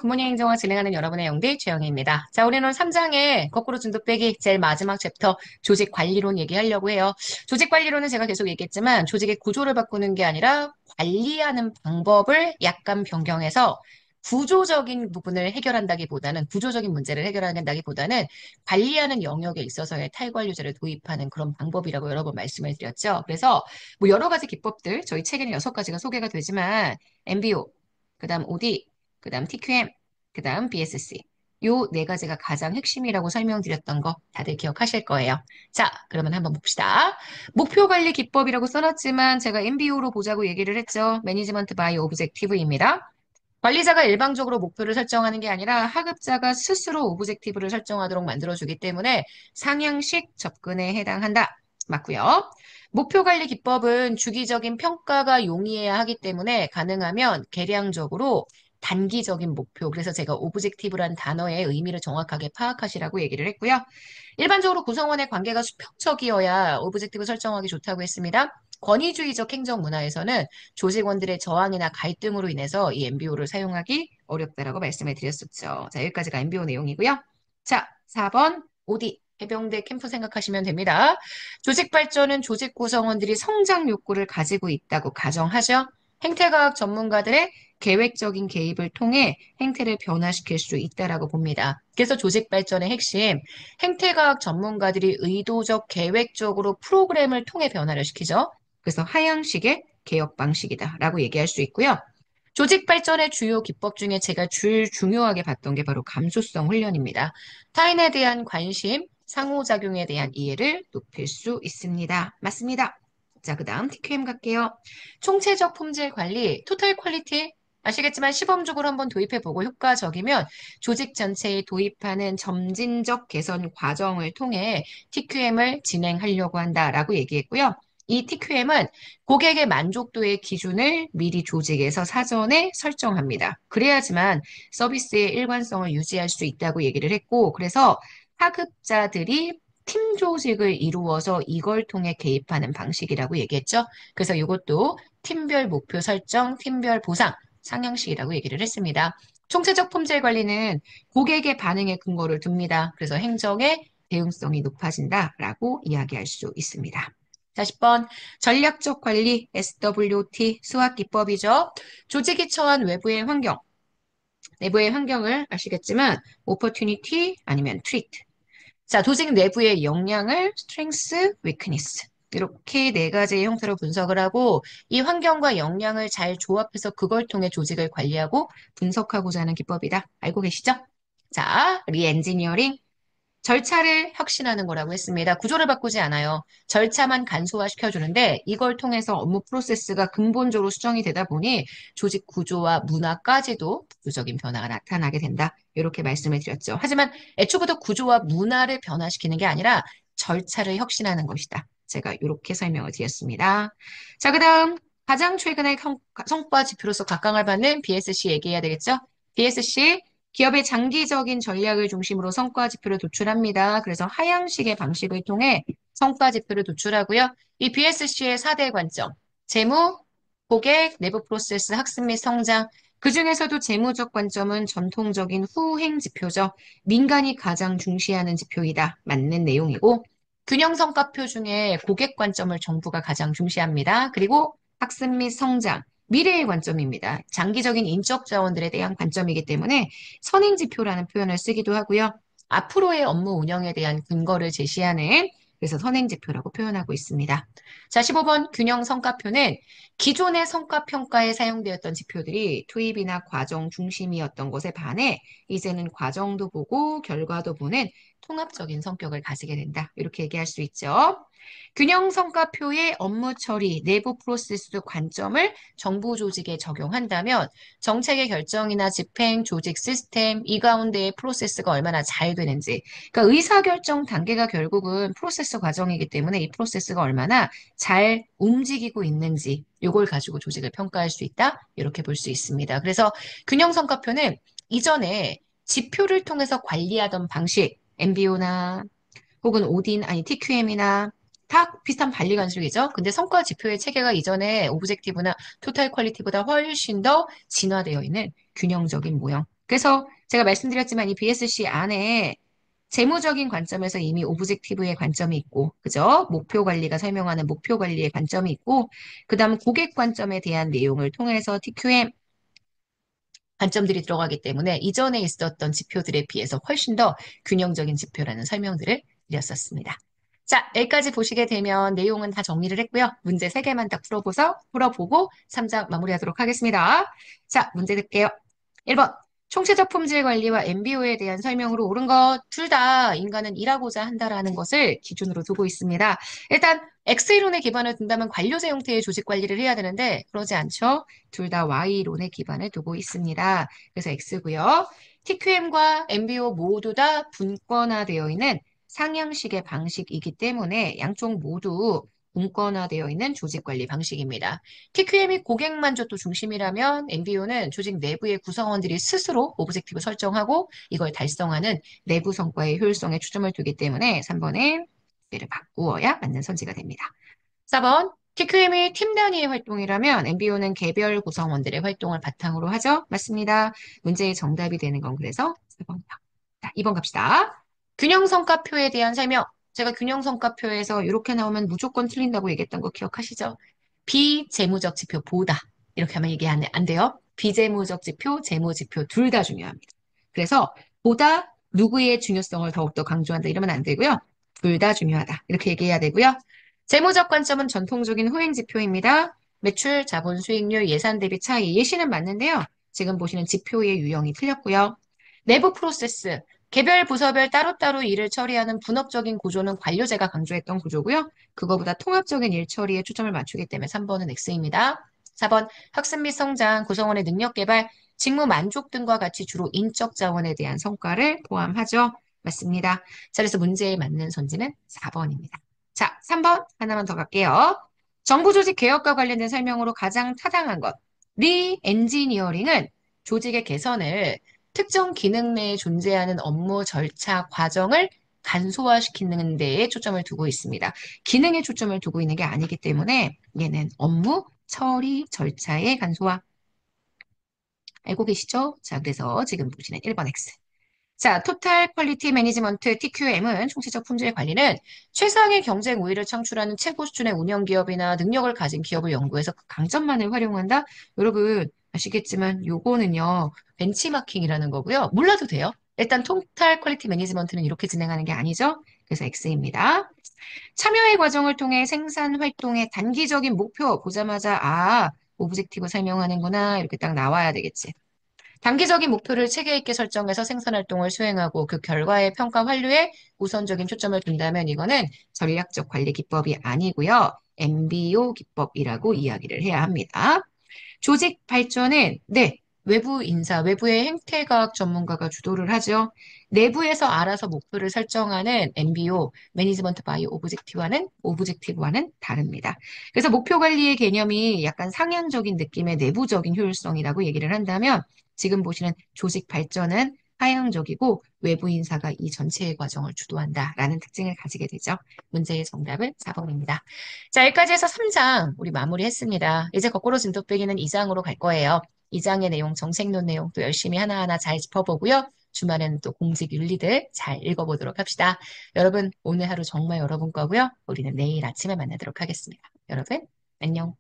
굿모닝 행정을 진행하는 여러분의 영디 최영희입니다. 자, 우리는 오늘 3장의 거꾸로 진도 빼기 제일 마지막 챕터 조직 관리론 얘기하려고 해요. 조직 관리론은 제가 계속 얘기했지만 조직의 구조를 바꾸는 게 아니라 관리하는 방법을 약간 변경해서 구조적인 부분을 해결한다기보다는 구조적인 문제를 해결한다기보다는 관리하는 영역에 있어서의 탈관리제를 도입하는 그런 방법이라고 여러 번 말씀을 드렸죠. 그래서 뭐 여러 가지 기법들 저희 책에는 6가지가 소개가 되지만 MBO, 그다음 OD, 그다음 TQM, 그다음 BSC. 요 네 가지가 가장 핵심이라고 설명드렸던 거 다들 기억하실 거예요. 자, 그러면 한번 봅시다. 목표 관리 기법이라고 써놨지만 제가 MBO로 보자고 얘기를 했죠. 매니지먼트 바이 오브젝티브입니다. 관리자가 일방적으로 목표를 설정하는 게 아니라 하급자가 스스로 오브젝티브를 설정하도록 만들어주기 때문에 상향식 접근에 해당한다. 맞고요. 목표 관리 기법은 주기적인 평가가 용이해야 하기 때문에 가능하면 개량적으로 단기적인 목표, 그래서 제가 오브젝티브란 단어의 의미를 정확하게 파악하시라고 얘기를 했고요. 일반적으로 구성원의 관계가 수평적이어야 오브젝티브 설정하기 좋다고 했습니다. 권위주의적 행정 문화에서는 조직원들의 저항이나 갈등으로 인해서 이 MBO를 사용하기 어렵다라고 말씀을 드렸었죠. 자, 여기까지가 MBO 내용이고요. 자, 4번 OD. 해병대 캠프 생각하시면 됩니다. 조직 발전은 조직 구성원들이 성장 욕구를 가지고 있다고 가정하죠. 행태과학 전문가들의 계획적인 개입을 통해 행태를 변화시킬 수 있다라고 봅니다. 그래서 조직 발전의 핵심, 행태과학 전문가들이 의도적, 계획적으로 프로그램을 통해 변화를 시키죠. 그래서 하향식의 개혁 방식이다라고 얘기할 수 있고요. 조직 발전의 주요 기법 중에 제가 제일 중요하게 봤던 게 바로 감수성 훈련입니다. 타인에 대한 관심, 상호작용에 대한 이해를 높일 수 있습니다. 맞습니다. 자, 그 다음 TQM 갈게요. 총체적 품질 관리, 토탈 퀄리티. 아시겠지만 시범적으로 한번 도입해보고 효과적이면 조직 전체에 도입하는 점진적 개선 과정을 통해 TQM을 진행하려고 한다라고 얘기했고요. 이 TQM은 고객의 만족도의 기준을 미리 조직에서 사전에 설정합니다. 그래야지만 서비스의 일관성을 유지할 수 있다고 얘기를 했고, 그래서 하급자들이 팀 조직을 이루어서 이걸 통해 개입하는 방식이라고 얘기했죠. 그래서 이것도 팀별 목표 설정, 팀별 보상, 상향식이라고 얘기를 했습니다. 총체적 품질 관리는 고객의 반응에 근거를 둡니다. 그래서 행정의 대응성이 높아진다라고 이야기할 수 있습니다. 자, 10번 전략적 관리 SWT 수학 기법이죠. 조직이 처한 외부의 환경, 내부의 환경을 아시겠지만 opportunity 아니면 threat. 자, 조직 내부의 역량을 strength, weakness. 이렇게 네 가지의 형태로 분석을 하고 이 환경과 역량을 잘 조합해서 그걸 통해 조직을 관리하고 분석하고자 하는 기법이다. 알고 계시죠? 자, 리엔지니어링. 절차를 혁신하는 거라고 했습니다. 구조를 바꾸지 않아요. 절차만 간소화시켜주는데 이걸 통해서 업무 프로세스가 근본적으로 수정이 되다 보니 조직 구조와 문화까지도 부수적인 변화가 나타나게 된다. 이렇게 말씀을 드렸죠. 하지만 애초부터 구조와 문화를 변화시키는 게 아니라 절차를 혁신하는 것이다. 제가 이렇게 설명을 드렸습니다. 자, 그다음 가장 최근에 성과 지표로서 각광을 받는 BSC 얘기해야 되겠죠? BSC 기업의 장기적인 전략을 중심으로 성과 지표를 도출합니다. 그래서 하향식의 방식을 통해 성과 지표를 도출하고요. 이 BSC의 4대 관점, 재무, 고객, 내부 프로세스, 학습 및 성장. 그중에서도 재무적 관점은 전통적인 후행 지표죠. 민간이 가장 중시하는 지표이다. 맞는 내용이고, 균형 성과표 중에 고객 관점을 정부가 가장 중시합니다. 그리고 학습 및 성장. 미래의 관점입니다. 장기적인 인적 자원들에 대한 관점이기 때문에 선행지표라는 표현을 쓰기도 하고요. 앞으로의 업무 운영에 대한 근거를 제시하는 그래서 선행지표라고 표현하고 있습니다. 자, 15번 균형 성과표는 기존의 성과평가에 사용되었던 지표들이 투입이나 과정 중심이었던 것에 반해 이제는 과정도 보고 결과도 보는 통합적인 성격을 가지게 된다. 이렇게 얘기할 수 있죠. 균형 성과표의 업무 처리, 내부 프로세스 관점을 정부 조직에 적용한다면 정책의 결정이나 집행, 조직 시스템, 이 가운데의 프로세스가 얼마나 잘 되는지. 그러니까 의사결정 단계가 결국은 프로세스 과정이기 때문에 이 프로세스가 얼마나 잘 움직이고 있는지 이걸 가지고 조직을 평가할 수 있다. 이렇게 볼 수 있습니다. 그래서 균형 성과표는 이전에 지표를 통해서 관리하던 방식, MBO나 혹은 오딘 아니 TQM이나 다 비슷한 관리 관술이죠. 근데 성과 지표의 체계가 이전에 오브젝티브나 토탈 퀄리티보다 훨씬 더 진화되어 있는 균형적인 모형. 그래서 제가 말씀드렸지만 이 BSC 안에 재무적인 관점에서 이미 오브젝티브의 관점이 있고, 그죠? 목표 관리가 설명하는 목표 관리의 관점이 있고, 그 다음 고객 관점에 대한 내용을 통해서 TQM 관점들이 들어가기 때문에 이전에 있었던 지표들에 비해서 훨씬 더 균형적인 지표라는 설명들을 드렸었습니다. 자, 여기까지 보시게 되면 내용은 다 정리를 했고요. 문제 3개만 딱 풀어보고 3장 마무리하도록 하겠습니다. 자, 문제 드릴게요. 1번. 총체적 품질 관리와 MBO에 대한 설명으로 옳은 것 둘 다 인간은 일하고자 한다라는 것을 기준으로 두고 있습니다. 일단 X이론에 기반을 둔다면 관료제 형태의 조직 관리를 해야 되는데 그러지 않죠. 둘 다 Y론에 기반을 두고 있습니다. 그래서 X고요. TQM과 MBO 모두 다 분권화되어 있는 상향식의 방식이기 때문에 양쪽 모두 분권화되어 있는 조직 관리 방식입니다. TQM이 고객 만족도 중심이라면 MBO는 조직 내부의 구성원들이 스스로 오브젝티브 설정하고 이걸 달성하는 내부 성과의 효율성에 초점을 두기 때문에 3번에 를 바꾸어야 맞는 선지가 됩니다. 4번 TQM이 팀 단위의 활동이라면 MBO는 개별 구성원들의 활동을 바탕으로 하죠. 맞습니다. 문제의 정답이 되는 건 그래서 4번이요. 자, 2번 갑시다. 균형성과표에 대한 설명. 제가 균형성과표에서 이렇게 나오면 무조건 틀린다고 얘기했던 거 기억하시죠? 비재무적 지표보다 이렇게 하면 이게 안 돼요. 비재무적 지표, 재무지표 둘 다 중요합니다. 그래서 보다 누구의 중요성을 더욱더 강조한다 이러면 안 되고요. 둘 다 중요하다. 이렇게 얘기해야 되고요. 재무적 관점은 전통적인 후행지표입니다. 매출, 자본, 수익률, 예산 대비 차이, 예시는 맞는데요. 지금 보시는 지표의 유형이 틀렸고요. 내부 프로세스, 개별 부서별 따로따로 일을 처리하는 분업적인 구조는 관료제가 강조했던 구조고요. 그거보다 통합적인 일 처리에 초점을 맞추기 때문에 3번은 X입니다. 4번, 학습 및 성장, 구성원의 능력 개발, 직무 만족 등과 같이 주로 인적 자원에 대한 성과를 포함하죠. 맞습니다. 자, 그래서 문제에 맞는 선지는 4번입니다. 자, 3번 하나만 더 갈게요. 정부 조직 개혁과 관련된 설명으로 가장 타당한 것. 리엔지니어링은 조직의 개선을 특정 기능 내에 존재하는 업무 절차 과정을 간소화시키는 데에 초점을 두고 있습니다. 기능에 초점을 두고 있는 게 아니기 때문에 얘는 업무 처리 절차의 간소화. 알고 계시죠? 자, 그래서 지금 보시는 1번 X. 자, 토탈 퀄리티 매니지먼트 TQM은 총체적 품질 관리는 최상의 경쟁 우위를 창출하는 최고 수준의 운영 기업이나 능력을 가진 기업을 연구해서 그 강점만을 활용한다. 여러분 아시겠지만 요거는요 벤치마킹이라는 거고요. 몰라도 돼요. 일단 토탈 퀄리티 매니지먼트는 이렇게 진행하는 게 아니죠. 그래서 X입니다. 참여의 과정을 통해 생산 활동의 단기적인 목표 보자마자 오브젝티브 설명하는구나 이렇게 딱 나와야 되겠지. 단기적인 목표를 체계 있게 설정해서 생산활동을 수행하고 그 결과의 평가 완료에 우선적인 초점을 둔다면 이거는 전략적 관리 기법이 아니고요. MBO 기법이라고 이야기를 해야 합니다. 조직 발전은 네, 외부 인사, 외부의 행태과학 전문가가 주도를 하죠. 내부에서 알아서 목표를 설정하는 MBO, 매니지먼트 바이 오브젝티브와는 다릅니다. 그래서 목표 관리의 개념이 약간 상향적인 느낌의 내부적인 효율성이라고 얘기를 한다면 지금 보시는 조직 발전은 하향적이고 외부 인사가 이 전체의 과정을 주도한다라는 특징을 가지게 되죠. 문제의 정답은 4번입니다. 자, 여기까지 해서 3장 우리 마무리했습니다. 이제 거꾸로 진도 빼기는 2장으로 갈 거예요. 2장의 내용, 정책론 내용 또 열심히 하나하나 잘 짚어보고요. 주말에는 또 공직 윤리들 잘 읽어보도록 합시다. 여러분, 오늘 하루 정말 여러분 거고요. 우리는 내일 아침에 만나도록 하겠습니다. 여러분, 안녕.